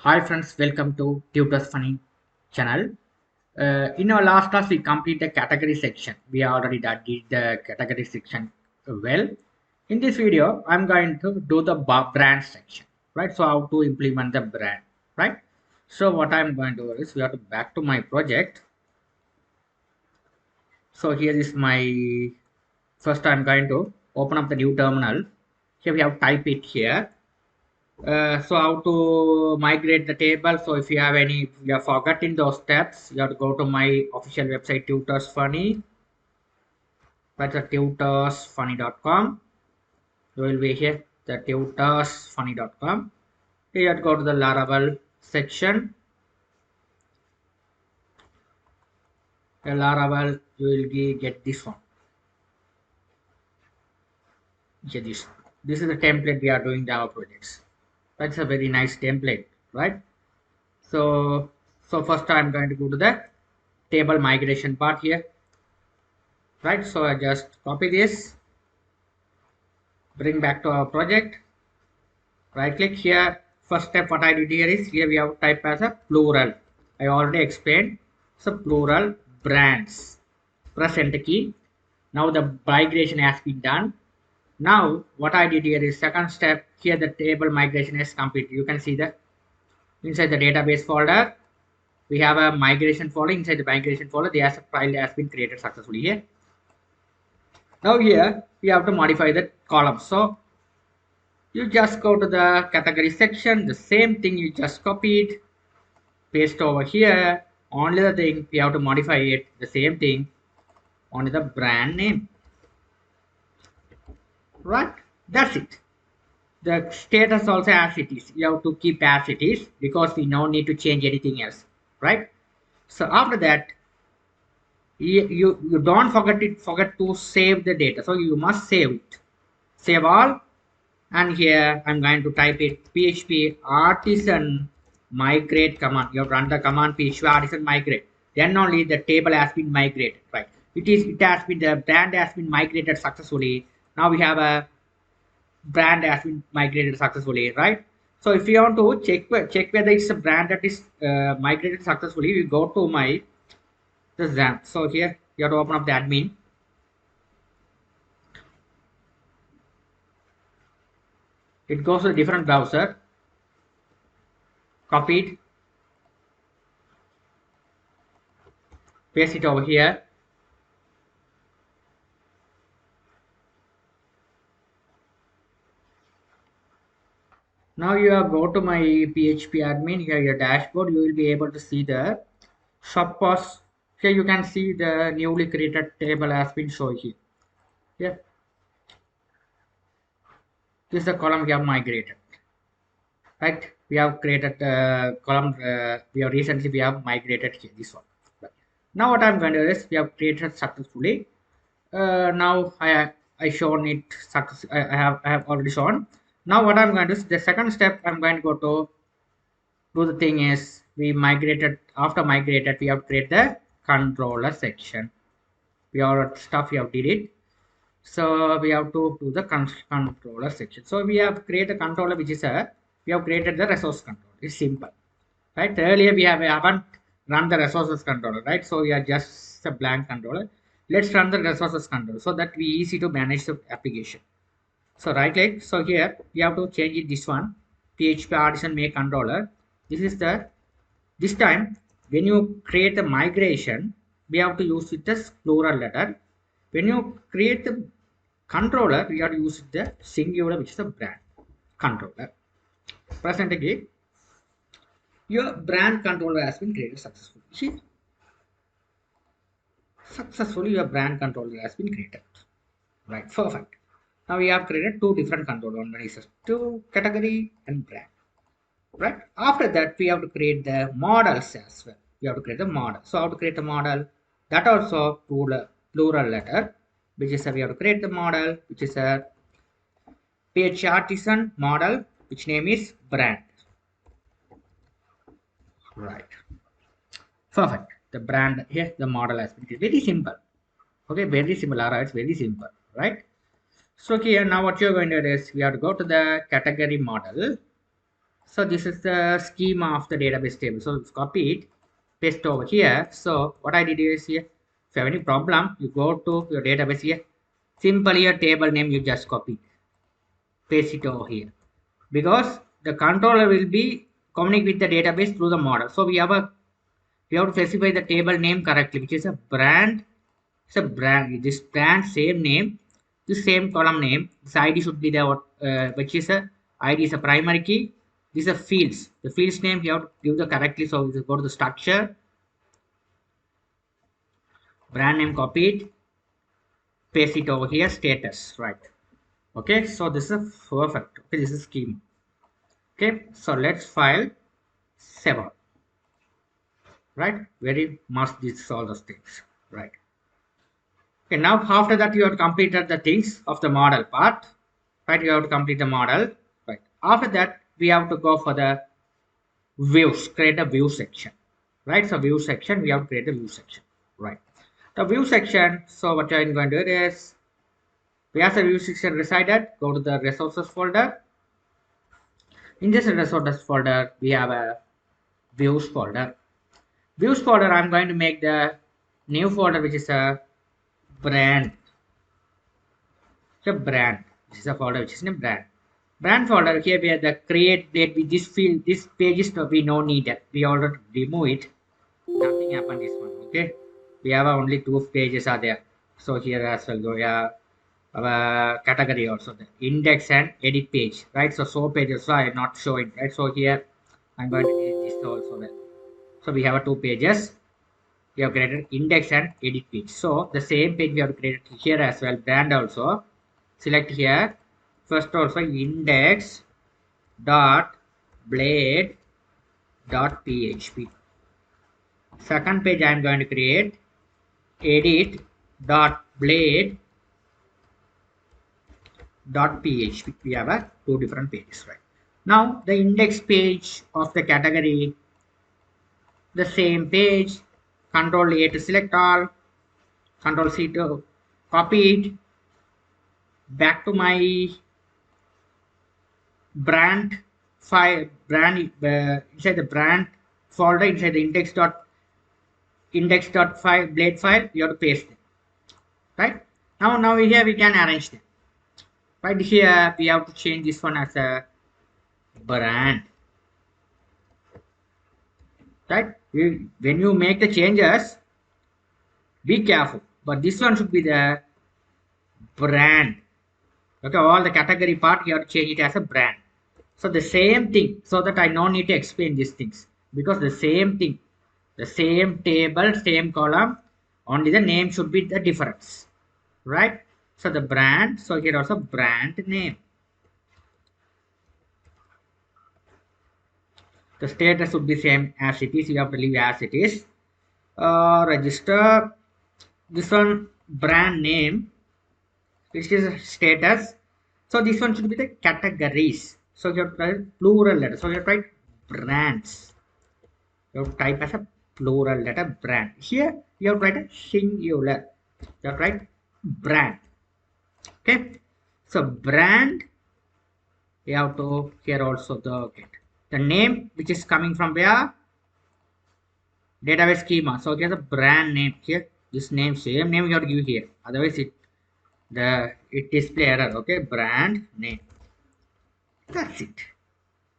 Hi friends, welcome to Tutors Funny channel. In our last class, we complete the category section. We already did the category section well. In this video, I'm going to do the brand section, right? So how to implement the brand, right? So what I'm going to do is we have to back to my project. So here is my first. I'm going to open up the new terminal. Here we have type it here. So how to migrate the table? So if you have any, if you have forgotten those steps, you have to go to my official website Tutors Funny. That's at tutorsfunny.com. You will be here, the tutorsfunny.com. Here you have to go to the Laravel section. The Laravel, you will get this one. Get this. This is the template we are doing our projects. That's a very nice template, right? So first I'm going to go to the table migration part here, right? So I just copy this, bring back to our project, right click here. First step what I did here is here we have type as a plural. I already explained. So plural brands, press enter key. Now the migration has been done. Now what I did here is second step here, the table migration is complete. You can see that inside the database folder we have a migration folder. Inside the migration folder the as file has been created successfully here. Now here we have to modify the column. So you just go to the category section, the same thing you just copied, paste over here. Only the thing we have to modify it, the same thing, only the brand name. Right? That's it. The status also as it is. You have to keep as it is because we don't need to change anything else. Right? So after that, you don't forget to save the data. So you must save it. Save all. And here I'm going to type it php artisan migrate command. You have run the command php artisan migrate, then only the table has been migrated, right? It has been, the brand has been migrated successfully. Now we have a brand has been migrated successfully, right? So if you want to check whether it's a brand that is migrated successfully, we go to my XAMPP. So here you have to open up the admin. It goes to a different browser, copied, paste it over here. Now you have go to my PHP admin, here your dashboard. You will be able to see the suppose. Here you can see the newly created table has been shown here. Here, this is the column we have migrated. Right? We have created column. We have migrated here this one. Right. Now what I'm going to do is we have created successfully. Now I shown it success. I have already shown. Now what I'm going to do is the second step. I'm going to go to do the thing is we migrated. After migrated we have to create the controller section. We are stuff we have did it. So we have to do the controller section. So we have created a controller which is a, we have created the resource controller. It's simple, right? Earlier we haven't run the resources controller, right? So we are just a blank controller. Let's run the resources controller so that we easy to manage the application. So right click. So here we have to change it this one, php artisan make controller. This is the, this time when you create a migration we have to use it as plural letter. When you create the controller we have to use the singular, which is the brand controller. Present again, your brand controller has been created successfully. See, successfully your brand controller has been created, right? Perfect. Now we have created two different controller. One is to category and brand, right? After that we have to create the models as well. We have to create the model. So how to create the model, that also plural letter, which is we have to create the model which is a PHP artisan model, which name is brand, right? Perfect. The brand here, the model has been created. Very simple. Okay, very similar. It's very simple, right? So here now what you're going to do is we have to go to the category model. So this is the schema of the database table. So let's copy it, paste over here. So what I did is here, if you have any problem, you go to your database here, simply a table name you just copy, paste it over here. Because the controller will be communicate with the database through the model. So we have to specify the table name correctly, which is a brand. It's a brand. This brand same name, the same column name. This ID should be the which is a ID is a primary key. These are fields. The fields name you have to give the correctly. So you go to the structure, brand name, copy it, paste it over here, status, right? Okay, so this is perfect. Okay, this is scheme. Okay, so let's file 7. Right, very must this all those things, right? Okay, now after that you have completed the things of the model part, right? You have to complete the model, right? After that we have to go for the views, create a view section, right? So view section, we have to create a view section, right? The view section, so what I'm going to do is, we have the view section resided, go to the resources folder. In this resources folder we have a views folder. Views folder, I'm going to make the new folder which is a brand. So brand, this is a folder which is in a brand folder. Here we have the create date with this field, this page is we no needed, we already remove it, nothing happened this one. Okay, we have only 2 pages are there. So here as well we have our category also, the index and edit page, right? So pages are not showing, right? So here I'm going to delete this also well. So we have 2 pages. We have created index and edit page. So the same page we have created here as well, brand also. Select here, first also index dot blade dot php. Second page I am going to create edit dot blade dot php. We have 2 different pages, right? Now the index page of the category, the same page, control A to select all, control C to copy it back to my brand file, brand inside the brand folder, inside the index dot file blade file, you have to paste them, right? Now here we can arrange them. Right here we have to change this one as a brand, right? When you make the changes, be careful, but this one should be the brand. Okay, all the category part you have to change it as a brand. So the same thing, so that I no need to explain these things, because the same thing, the same table, same column, only the name should be the difference, right? So the brand, so here also brand name. The status would be same as it is, you have to leave as it is. Register, this one brand name, which is status. So this one should be the categories. So you have to write plural letter. So you have to write brands. You have to type as a plural letter brand. Here you have to write a singular. You have to write brand. Okay. So brand, you have to here also the name which is coming from where, database schema. So here's the brand name here. This name, same name you have to give here. Otherwise it display error. Okay, brand name. That's it.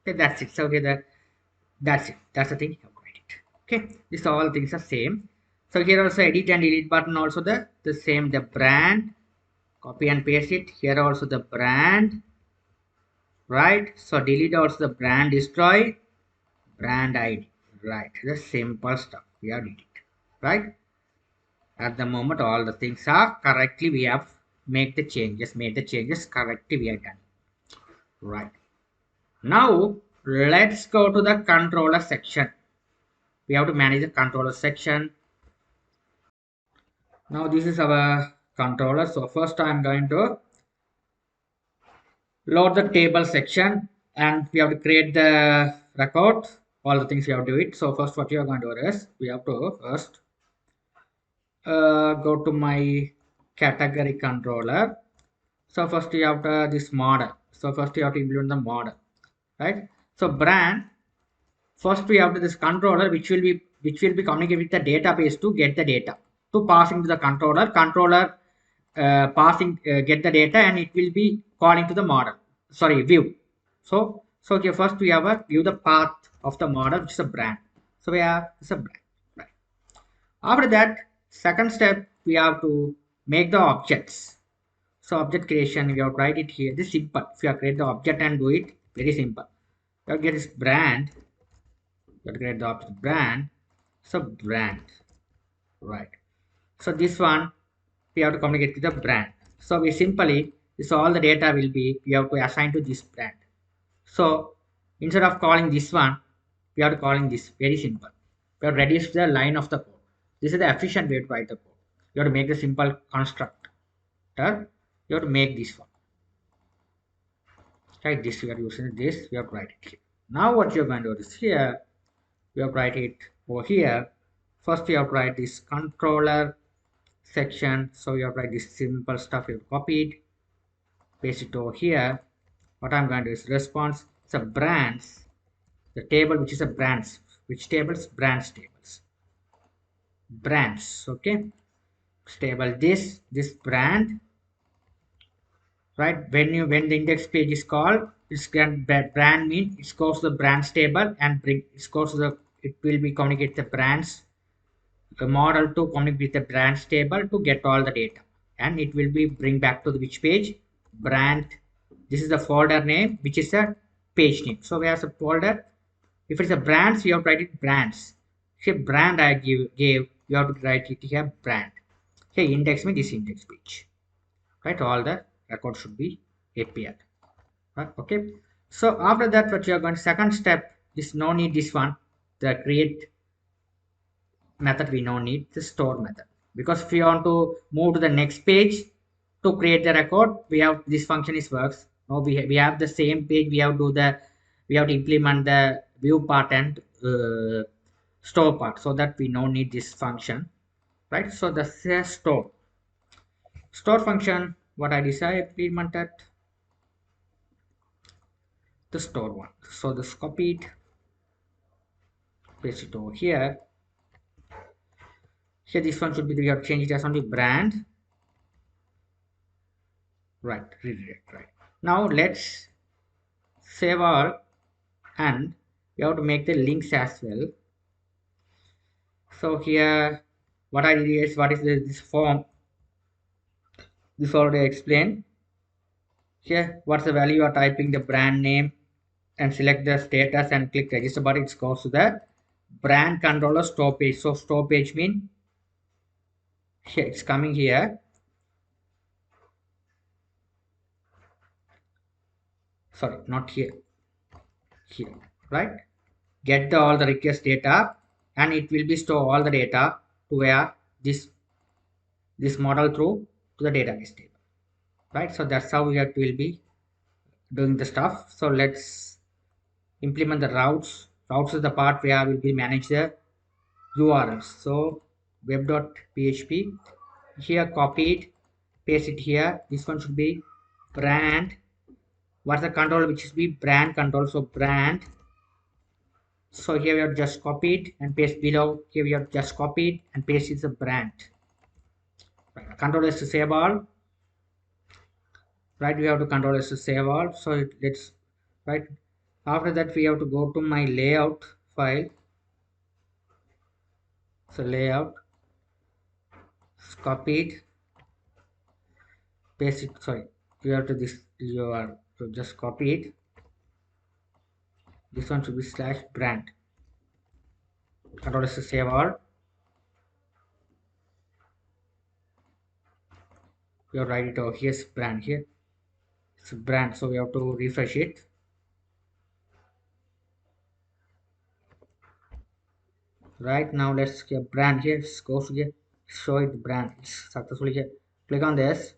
Okay, that's it. So that's it. That's the thing you have to write it. Okay, this all things are same. So here also edit and delete button also the same, the brand. Copy and paste it. Here also the brand. Right. So delete also the brand, destroy brand ID. Right. The simple stuff we have did it. Right. At the moment all the things are correctly, we have made the changes correctly, we have done, right? Now let's go to the controller section. We have to manage the controller section. Now this is our controller. So first I'm going to load the table section, and we have to create the record, all the things we have to do it. So first what you are going to do is, we have to first go to my category controller. So first you have to this model. So first you have to implement the model, right? So brand, first we have to this controller which will be communicate with the database to get the data to passing to the controller passing get the data, and it will be calling to the model, sorry, view. So here first we have a view the path of the model, which is a brand. So we have it's a brand, right? After that, second step, we have to make the objects. So object creation, we have to write it here. This is simple. If you have create the object and do it, very simple. You have to get this brand. You have to create the object brand. So brand, right? So this one we have to communicate with the brand. So we simply this all the data will be we have to assign to this brand. So instead of calling this one, we are calling this, very simple. We have reduced the line of the code. This is the efficient way to write the code. You have to make the simple constructor. You have to make this one. Right, this we are using this, we have to write it here. Now what you're going to do is here, we have to write it over here. First we have to write this controller section. So you have to write this simple stuff, you have copied, paste it over here. What I'm going to do is response, it's a brands, the table which is a brands, which tables, brands tables, brands, okay, stable this brand, right? When the index page is called, it's brand mean it goes to the brands table and bring it goes to the, it will be communicate the brands, the model to communicate with the brands table to get all the data, and it will be bring back to the which page, brand. This is the folder name, which is a page name. So we have a folder. If it's a brands, you have to write it brands. Here brand I gave, you have to write it here brand. Here index means this index page, right? All the records should be appeared, right? Okay. So after that, what you are going, second step is no need this one, the create method we no need the store method, because if you want to move to the next page to create the record, we have this function is works. Now we have the same page, we have to do the, we have to implement the view part and store part, so that we no need this function, right? So the store function, what I decided implemented the store one. So this copied, paste it over here. Here this one should be, we have to change it as only brand, right? Redirect, right? Now let's save all, and you have to make the links as well. So here what I did is, what is this form, this already explained. Here what's the value, you are typing the brand name and select the status and click register button, it goes to the brand controller store page. So store page mean here it's coming here, sorry, not here, here, right? Get the all the request data, and it will be store all the data to where this model through to the database table, right? So that's how we have to will be doing the stuff. So let's implement the routes is the part where will be manage the urls. So web.php, here copied, paste it here. This one should be brand, what's the control, which is be brand control, so brand. So here we have just copied and paste below, here we have just copied and paste is the brand, right? Control is to save all, right? We have to control is to save all. So let's, right, after that we have to go to my layout file. So layout, copied, paste it, sorry, you have to this, you are to just copy it. This one should be slash brand, control is to save all. You have write it over, here's brand, here it's brand, so we have to refresh it. Right, now let's get brand, here goes here, show it brand, it's successfully here. Click on this,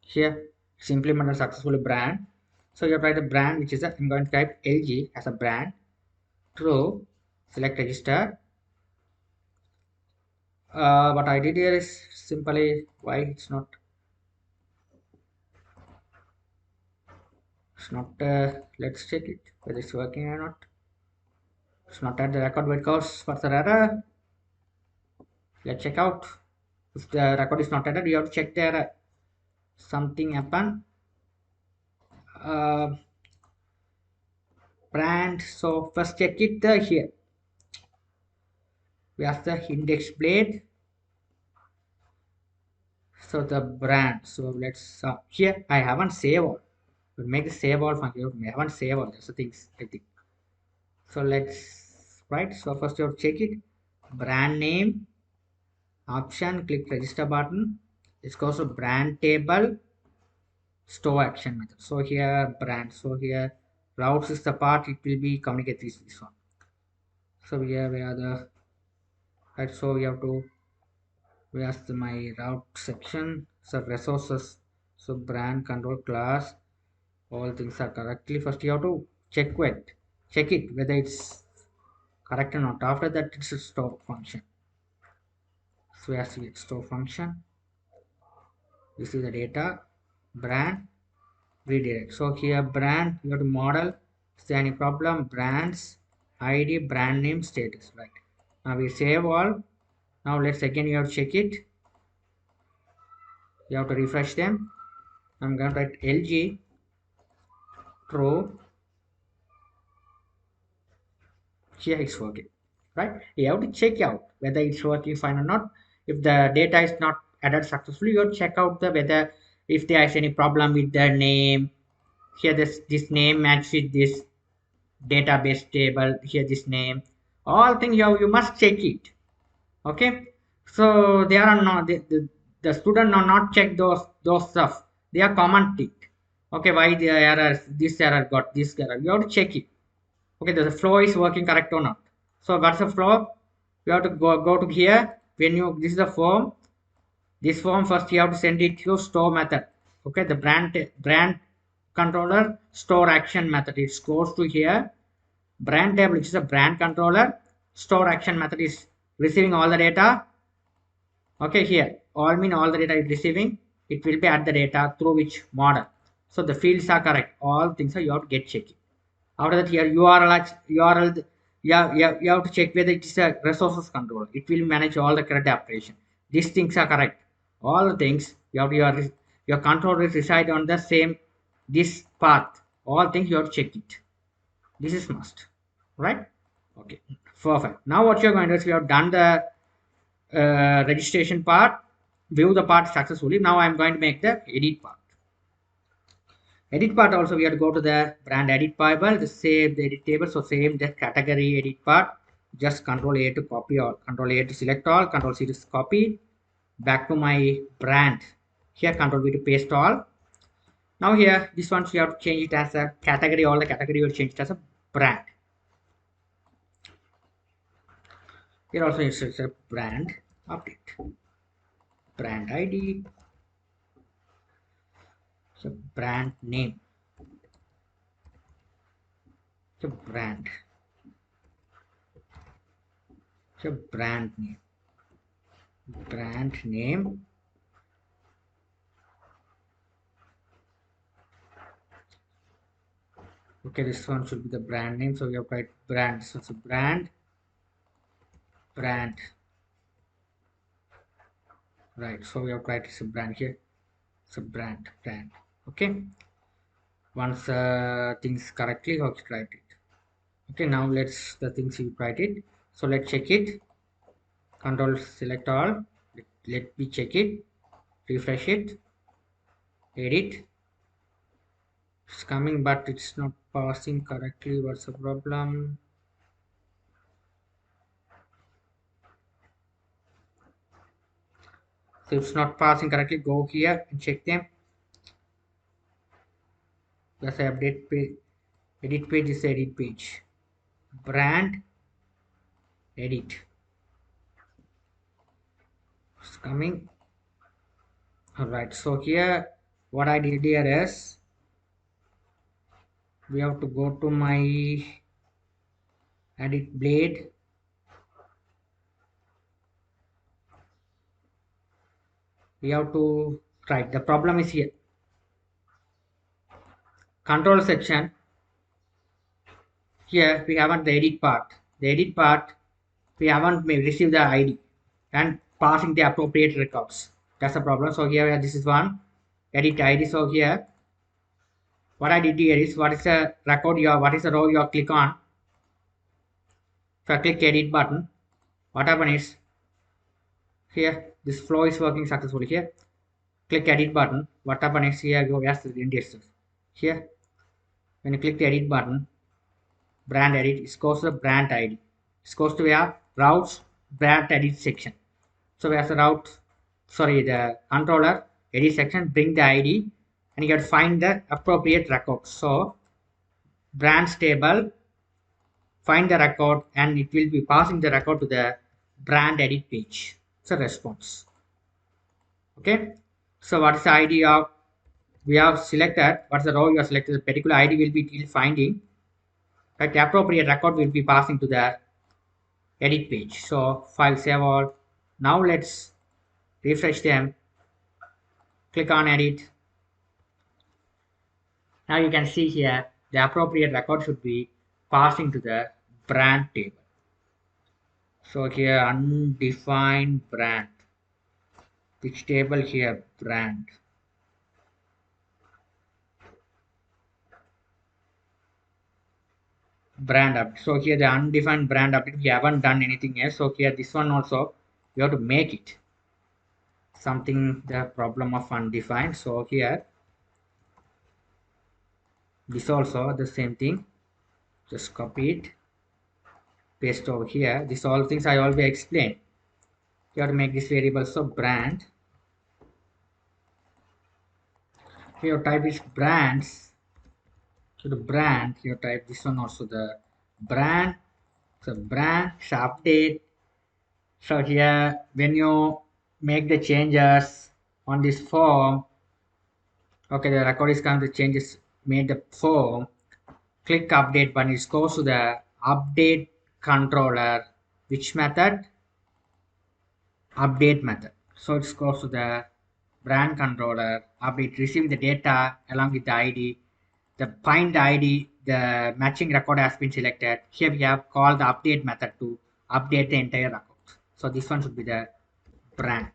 here it's implemented successfully brand. So you have write the brand, which is a, I'm going to type LG as a brand, true, select register. What I did here is simply, why it's not let's check it. whether it's working or not. It's not at the record because what's the error? Let's check out. If the record is not added, you have to check the error. Something happened. Uh, Brand. So first check it here. We have the index blade. So the brand. So let's here I haven't saved all. We'll make the save all function. I haven't saved all. That's the things I think. So let's right. So first you have to check it. Brand name option. Click register button. This goes to brand table store action method. So here brand. So here routes is the part. It will be communicate this one. So here we are the right. So we have to where's my route section. So resources. So brand control class. All things are correctly. First you have to check it whether it's correct or not. After that it's a store function. So as we store function, this is the data brand redirect. So here brand you have to model. Is there any problem? Brands ID brand name status, right? Now we save all. Now let's again you have to check it. You have to refresh them. I'm going to write LG true. Here it's working, right? You have to check out whether it's working fine or not. If the data is not added successfully, you have to check out the whether if there is any problem with the name. Here this name match with this database table. Here this name, all things you must check it. Okay, so they are not the student are not check those stuff. They are commenting. Okay, why the errors, this error got this error, you have to check it. Okay, the flow is working correct or not. So what's the flow? You have to go to here. When you this is the form, this form first you have to send it to store method. Okay, the brand controller store action method, it goes to here. Brand table, which is a brand controller store action method, is receiving all the data. Okay, here all mean all the data is receiving. It will be at the data through which model. So the fields are correct, all things are you have to get checked. After that here URL, yeah, you have to check whether it is a resources control. It will manage all the correct operation. These things are correct. All the things you have your controller reside on the same this path. All things you have to check it. This is must, right? Okay, perfect. Now what you're going to do is we have done the registration part, view the part successfully. Now I'm going to make the edit part. Edit part also we have to go to the brand edit table to save the edit table. So same the category edit part. Just control A to copy all, control A to select all, control C to copy. Back to my brand. Here control V to paste all. Now here this one you have to change it as a category. All the category will change it as a brand. Here also it's a brand update. Brand ID. So brand name. So brand. So brand name. Brand name. Okay, this one should be the brand name. So we have write brand. So it's a brand. Right. So we have write it's a brand here. It's a brand. Okay. Once things correctly, okay, write it. Okay. Now let's the things you write it. So let's check it. Control select all. Let me check it. Refresh it. Edit. It's coming, but it's not passing correctly. What's the problem? So it's not passing correctly. Go here and check them. Plus update page. Edit page is edit page. Brand edit. It's coming. Alright, so here what I did here is we have to go to my edit blade. We have to right. The problem is here. Control section. Here we haven't the edit part. The edit part we haven't received the ID and passing the appropriate records. That's the problem. So here this is one edit ID. So here what I did here is what is the record you are, what is the row you are click on. If I click edit button, what happen is here this flow is working successfully. Here click edit button. What happen is here go as the indexes. Here when you click the edit button, brand edit, it goes to the brand ID. It goes to your routes brand edit section. So as a route, sorry, the controller edit section, bring the ID and you can find the appropriate record. So brands table, find the record and it will be passing the record to the brand edit page. It's a response. Okay. So what is the ID of we have selected? What's the row you have selected? The particular ID will be till finding. Right, the appropriate record will be passing to the edit page. So file save all. Now let's refresh them. Click on edit. Now you can see here the appropriate record should be passing to the brand table. So here undefined brand. Which table here? Brand. Brand update. So here the undefined brand update. We haven't done anything else. So here this one also we have to make it. Something the problem of undefined. So here this also the same thing. Just copy it. Paste over here. This all things I already explained. You have to make this variable so brand. Here type is brands. So the brand here type this one also the brand. So brand so update. So here when you make the changes on this form, okay, the record is come the changes made the form. Click update button. It goes to the update controller. Which method? Update method. So it goes to the brand controller update, receive the data along with the ID. The find ID, the matching record has been selected. Here we have called the update method to update the entire record. So this one should be the brand,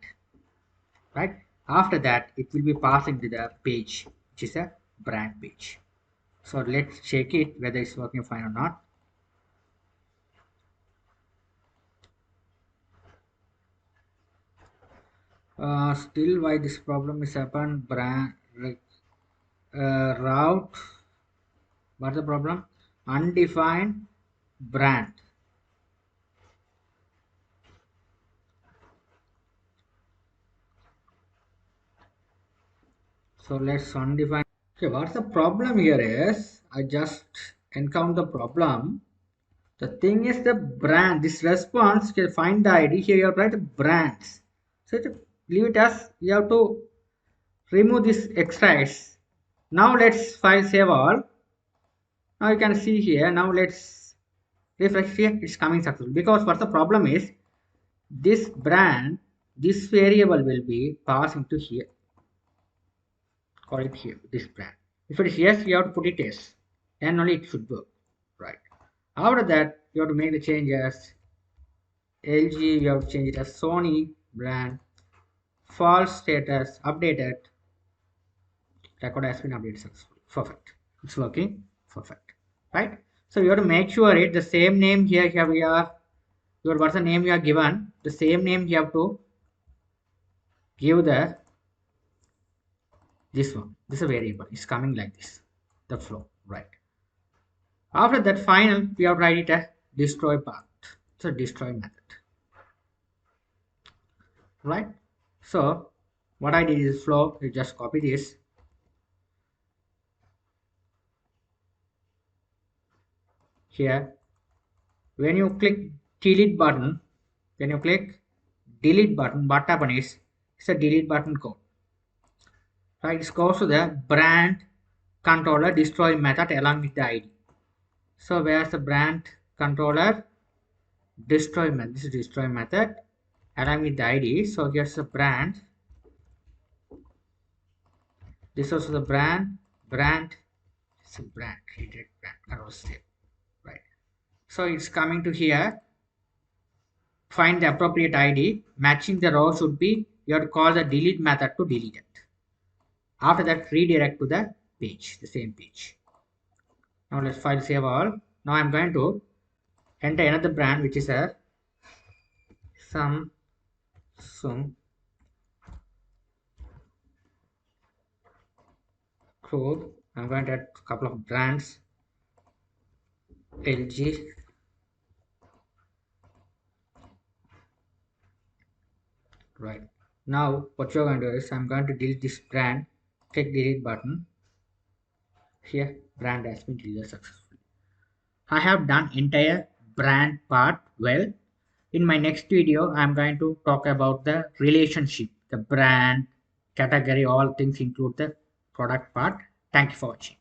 right? After that, it will be passing to the page, which is a brand page. So let's check it whether it's working fine or not. Still why this problem is happened, brand route, what's the problem? Undefined brand. So let's undefine. Okay, what's the problem here is I just encounter the problem. The thing is the brand. This response can find the ID. Here you have write brands. So to leave it as you have to remove this extra S. Now let's file save all. Now you can see here. Now let's refresh here. It's coming successful because what the problem is this brand, this variable will be passing to here. Call it here, this brand. If it is yes, you have to put it yes. Then only it should work. Right. After that, you have to make the changes. LG, you have to change it as Sony brand. False status updated. Record has been updated successfully. Perfect. It's working. Perfect. Right. So you have to make sure it the same name here we are. Your what's the name you are given? The same name you have to give the this one. This is a variable. It's coming like this. The flow. Right. After that final, we have write it as destroy path. It's a destroy method. Right? So what I did is flow, you just copy this. Here, when you click delete button, when you click delete button, what happen is it's a delete button code. Right? It goes to the brand controller destroy method along with the ID. So where's the brand controller destroy method? This is destroy method along with the ID. So here's the brand. This is also the brand. It's a brand, redirect brand, control step. Right. So it's coming to here. Find the appropriate ID. Matching the row should be, you have to call the delete method to delete it. After that, redirect to the page, the same page. Now let's file save all. Now I'm going to enter another brand, which is a Samsung code. I'm going to add a couple of brands. LG. Right. Now what you're going to do is I'm going to delete this brand. Click delete button. Here brand has been deleted successfully. I have done entire brand part well. In my next video, I'm going to talk about the relationship, the brand, category, all things include the product part. Thank you for watching.